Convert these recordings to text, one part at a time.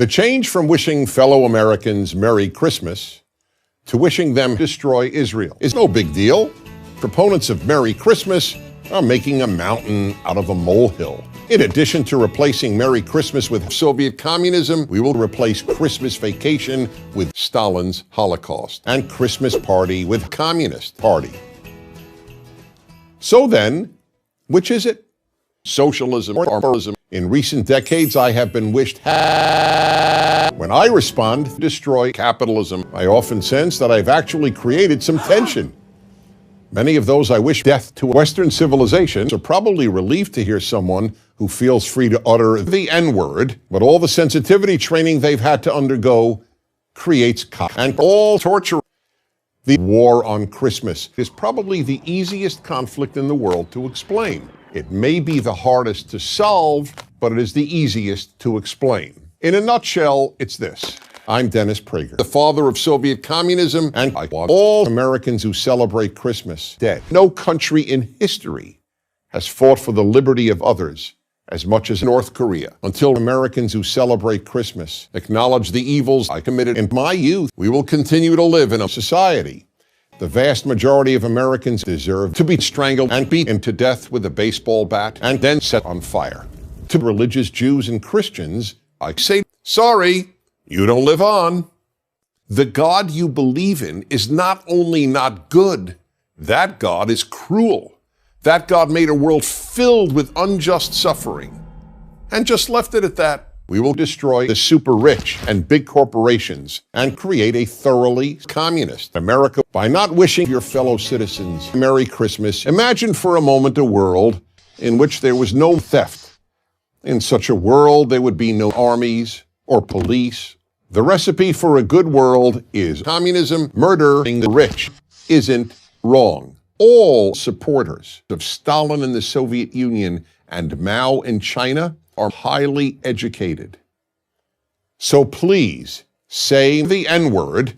The change from wishing fellow Americans Merry Christmas to wishing them destroy Israel is no big deal. Proponents of Merry Christmas are making a mountain out of a molehill. In addition to replacing Merry Christmas with Soviet communism, we will replace Christmas vacation with Stalin's Holocaust and Christmas party with Communist Party. So then, which is it? Socialism or communism? In recent decades, I have been wished when I respond, destroy capitalism. I often sense that I've actually created some tension. Many of those I wish death to Western civilizations are probably relieved to hear someone who feels free to utter the N-word, but all the sensitivity training they've had to undergo creates and all torture. The war on Christmas is probably the easiest conflict in the world to explain. It may be the hardest to solve, but it is the easiest to explain. In a nutshell, it's this. I'm Dennis Prager, the father of Soviet communism, and I want all Americans who celebrate Christmas dead. No country in history has fought for the liberty of others as much as North Korea. Until Americans who celebrate Christmas acknowledge the evils I committed in my youth, we will continue to live in a society. The vast majority of Americans deserve to be strangled and beaten to death with a baseball bat and then set on fire. To religious Jews and Christians, I say, sorry, you don't live on. The God you believe in is not only not good, that God is cruel. That God made a world filled with unjust suffering and just left it at that. We will destroy the super rich and big corporations and create a thoroughly communist America by not wishing your fellow citizens Merry Christmas. Imagine for a moment a world in which there was no theft. In such a world, there would be no armies or police. The recipe for a good world is communism. Murdering the rich isn't wrong. All supporters of Stalin in the Soviet Union and Mao in China are highly educated. So please say the N-word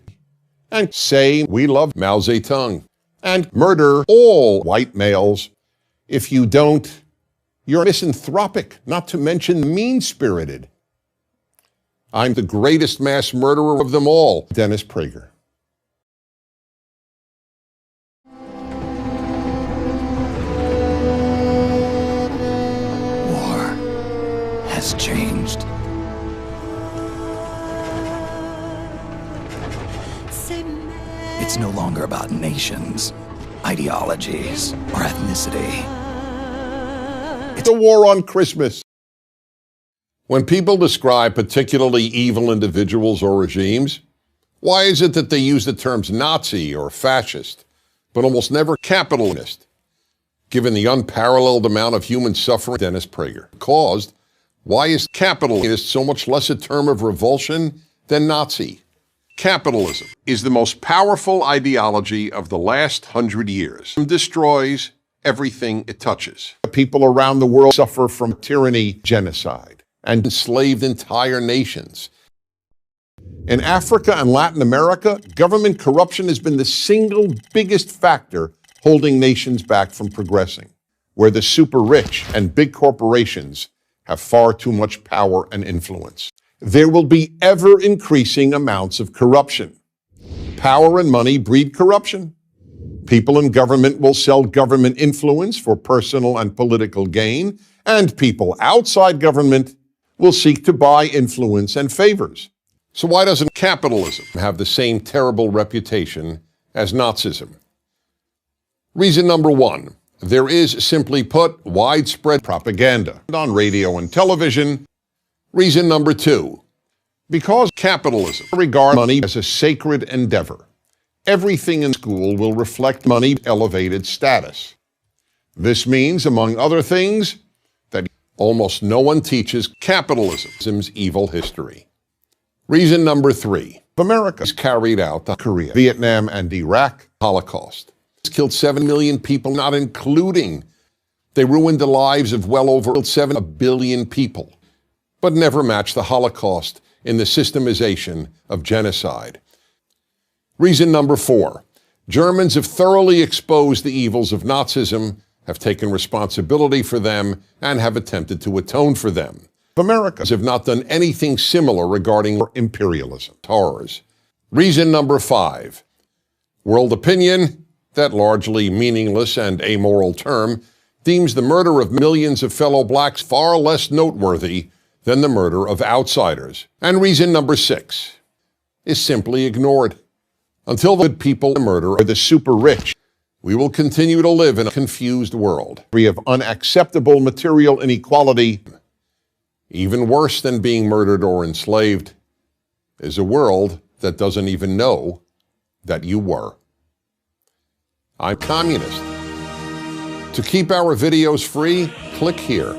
and say we love Mao Zedong and murder all white males. If you don't, you're misanthropic, not to mention mean-spirited. I'm the greatest mass murderer of them all, Dennis Prager. Has changed. It's no longer about nations, ideologies, or ethnicity. It's a war on Christmas. When people describe particularly evil individuals or regimes, why is it that they use the terms Nazi or fascist, but almost never capitalist? Given the unparalleled amount of human suffering Dennis Prager caused, why is capitalist so much less a term of revulsion than Nazi? Capitalism is the most powerful ideology of the last 100 years. It destroys everything it touches. People around the world suffer from tyranny, genocide, and enslaved entire nations. In Africa and Latin America, government corruption has been the single biggest factor holding nations back from progressing, where the super rich and big corporations have far too much power and influence. There will be ever-increasing amounts of corruption. Power and money breed corruption. People in government will sell government influence for personal and political gain, and people outside government will seek to buy influence and favors. So why doesn't capitalism have the same terrible reputation as Nazism? Reason number one. There is, simply put, widespread propaganda on radio and television. Reason number two, because capitalism regards money as a sacred endeavor. Everything in school will reflect money's elevated status. This means, among other things, that almost no one teaches capitalism's evil history. Reason number three, America has carried out the Korea, Vietnam, and Iraq Holocaust. Killed 7 million people, not including. They ruined the lives of well over 7 billion people, but never matched the Holocaust in the systemization of genocide. Reason number four, Germans have thoroughly exposed the evils of Nazism, have taken responsibility for them, and have attempted to atone for them. Americans have not done anything similar regarding imperialism, horrors. Reason number 5. World opinion, that largely meaningless and amoral term, deems the murder of millions of fellow blacks far less noteworthy than the murder of outsiders. And reason number 6 is simply ignored. Until the good people murder are the super rich, we will continue to live in a confused world. We have unacceptable material inequality. Even worse than being murdered or enslaved is a world that doesn't even know that you were. I'm communist. To keep our videos free, click here.